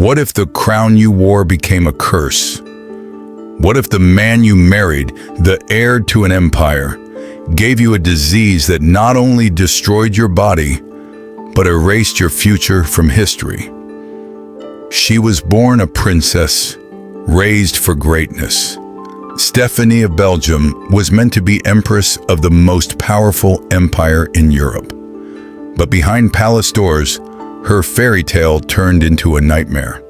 What if the crown you wore became a curse? What if the man you married, the heir to an empire, gave you a disease that not only destroyed your body, but erased your future from history? She was born a princess, raised for greatness. Stéphanie of Belgium was meant to be empress of the most powerful empire in Europe. But behind palace doors, her fairy tale turned into a nightmare.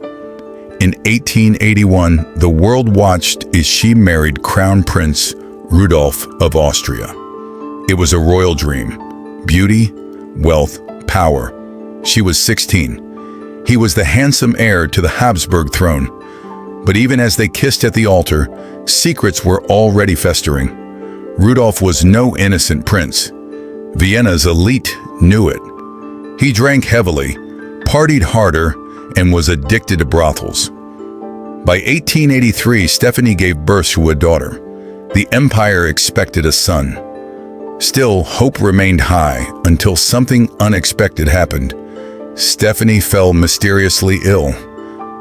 In 1881, the world watched as she married Crown Prince Rudolph of Austria. It was a royal dream: beauty, wealth, power. She was 16. He was the handsome heir to the Habsburg throne. But even as they kissed at the altar, secrets were already festering. Rudolph was no innocent prince. Vienna's elite knew it. He drank heavily, partied harder, and was addicted to brothels. By 1883, Stéphanie gave birth to a daughter. The empire expected a son. Still, hope remained high until something unexpected happened. Stéphanie fell mysteriously ill.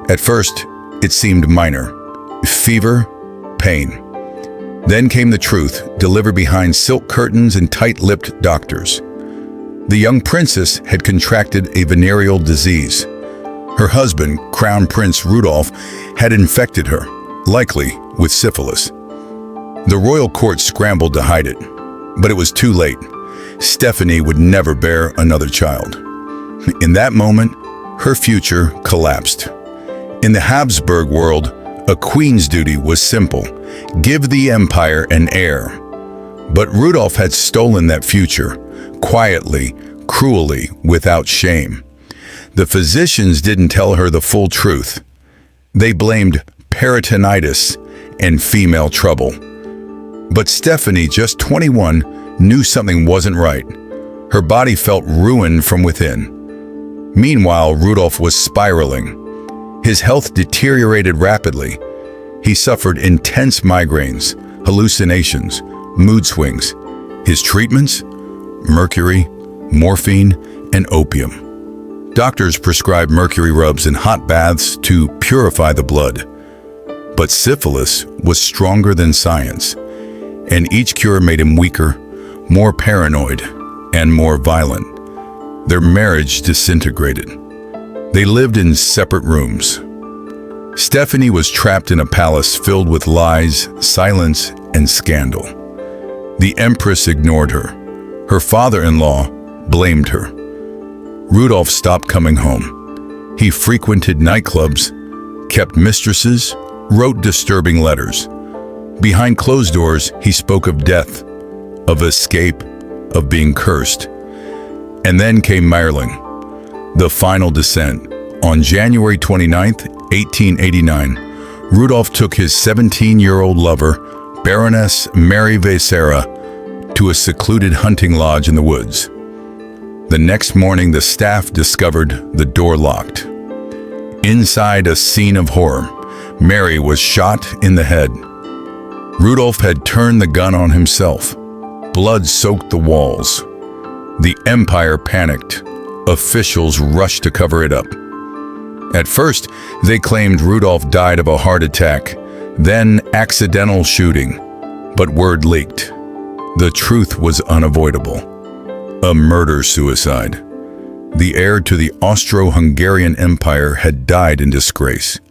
At first, it seemed minor: fever, pain. Then came the truth, delivered behind silk curtains and tight-lipped doctors. The young princess had contracted a venereal disease. Her husband, Crown Prince Rudolph, had infected her, likely with syphilis. The royal court scrambled to hide it, but it was too late. Stéphanie would never bear another child. In that moment, her future collapsed. In the Habsburg world, a queen's duty was simple: give the empire an heir. But Rudolph had stolen that future, quietly, cruelly, without shame. The physicians didn't tell her the full truth. They blamed peritonitis and female trouble. But Stéphanie, just 21, knew something wasn't right. Her body felt ruined from within. Meanwhile, Rudolph was spiraling. His health deteriorated rapidly. He suffered intense migraines, hallucinations, mood swings. His treatments? Mercury, morphine, and opium. Doctors prescribed mercury rubs and hot baths to purify the blood. But syphilis was stronger than science, and each cure made him weaker, more paranoid, and more violent. Their marriage disintegrated. They lived in separate rooms. Stéphanie was trapped in a palace filled with lies, silence, and scandal. The empress ignored her. Her father-in-law blamed her. Rudolph stopped coming home. He frequented nightclubs, kept mistresses, wrote disturbing letters. Behind closed doors, he spoke of death, of escape, of being cursed. And then came Mayerling, the final descent. On January 29, 1889, Rudolph took his 17-year-old lover, Baroness Mary Vacera, to a secluded hunting lodge in the woods. The next morning, the staff discovered the door locked. Inside, a scene of horror. Mary was shot in the head. Rudolph had turned the gun on himself. Blood soaked the walls. The empire panicked. Officials rushed to cover it up. At first, they claimed Rudolph died of a heart attack, then accidental shooting. But word leaked. The truth was unavoidable. A murder-suicide. The heir to the Austro-Hungarian Empire had died in disgrace,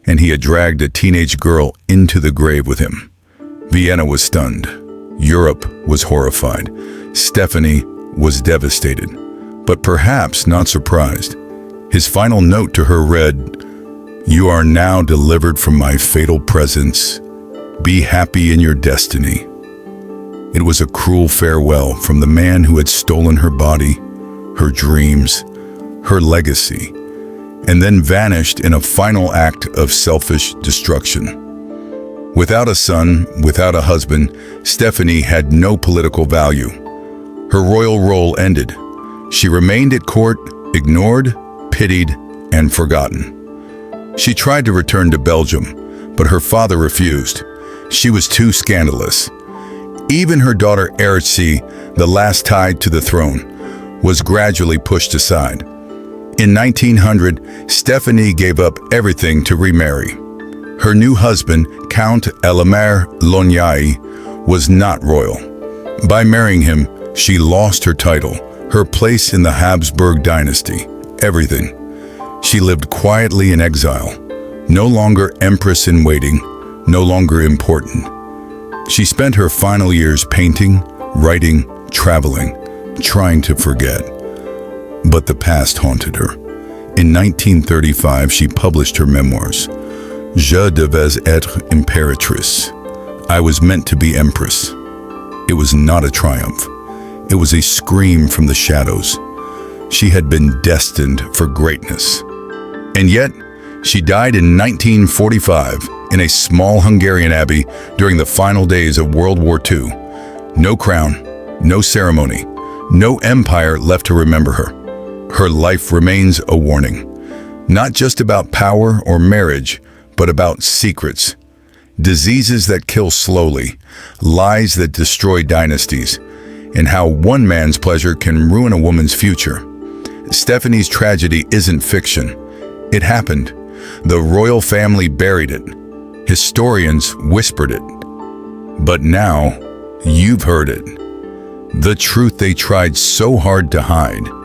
and he had dragged a teenage girl into the grave with him. Vienna was stunned. Europe was horrified. Stéphanie was devastated, but perhaps not surprised. His final note to her read, "You are now delivered from my fatal presence. Be happy in your destiny." It was a cruel farewell from the man who had stolen her body, her dreams, her legacy, and then vanished in a final act of selfish destruction. Without a son, without a husband, Stéphanie had no political value. Her royal role ended. She remained at court, ignored, pitied, and forgotten. She tried to return to Belgium, but her father refused. She was too scandalous. Even her daughter Ertzi, the last tied to the throne, was gradually pushed aside. In 1900, Stéphanie gave up everything to remarry. Her new husband, Count Elémère Lognai, was not royal. By marrying him, she lost her title, her place in the Habsburg dynasty, everything. She lived quietly in exile, no longer empress in waiting, no longer important. She spent her final years painting, writing, traveling, trying to forget. But the past haunted her. In 1935, she published her memoirs. Je devais être impératrice. I was meant to be empress. It was not a triumph. It was a scream from the shadows. She had been destined for greatness. And yet, she died in 1945 in a small Hungarian abbey during the final days of World War II. No crown, no ceremony, no empire left to remember her. Her life remains a warning, not just about power or marriage, but about secrets, diseases that kill slowly, lies that destroy dynasties, and how one man's pleasure can ruin a woman's future. Stéphanie's tragedy isn't fiction. It happened. The royal family buried it. Historians whispered it. But now, you've heard it. The truth they tried so hard to hide.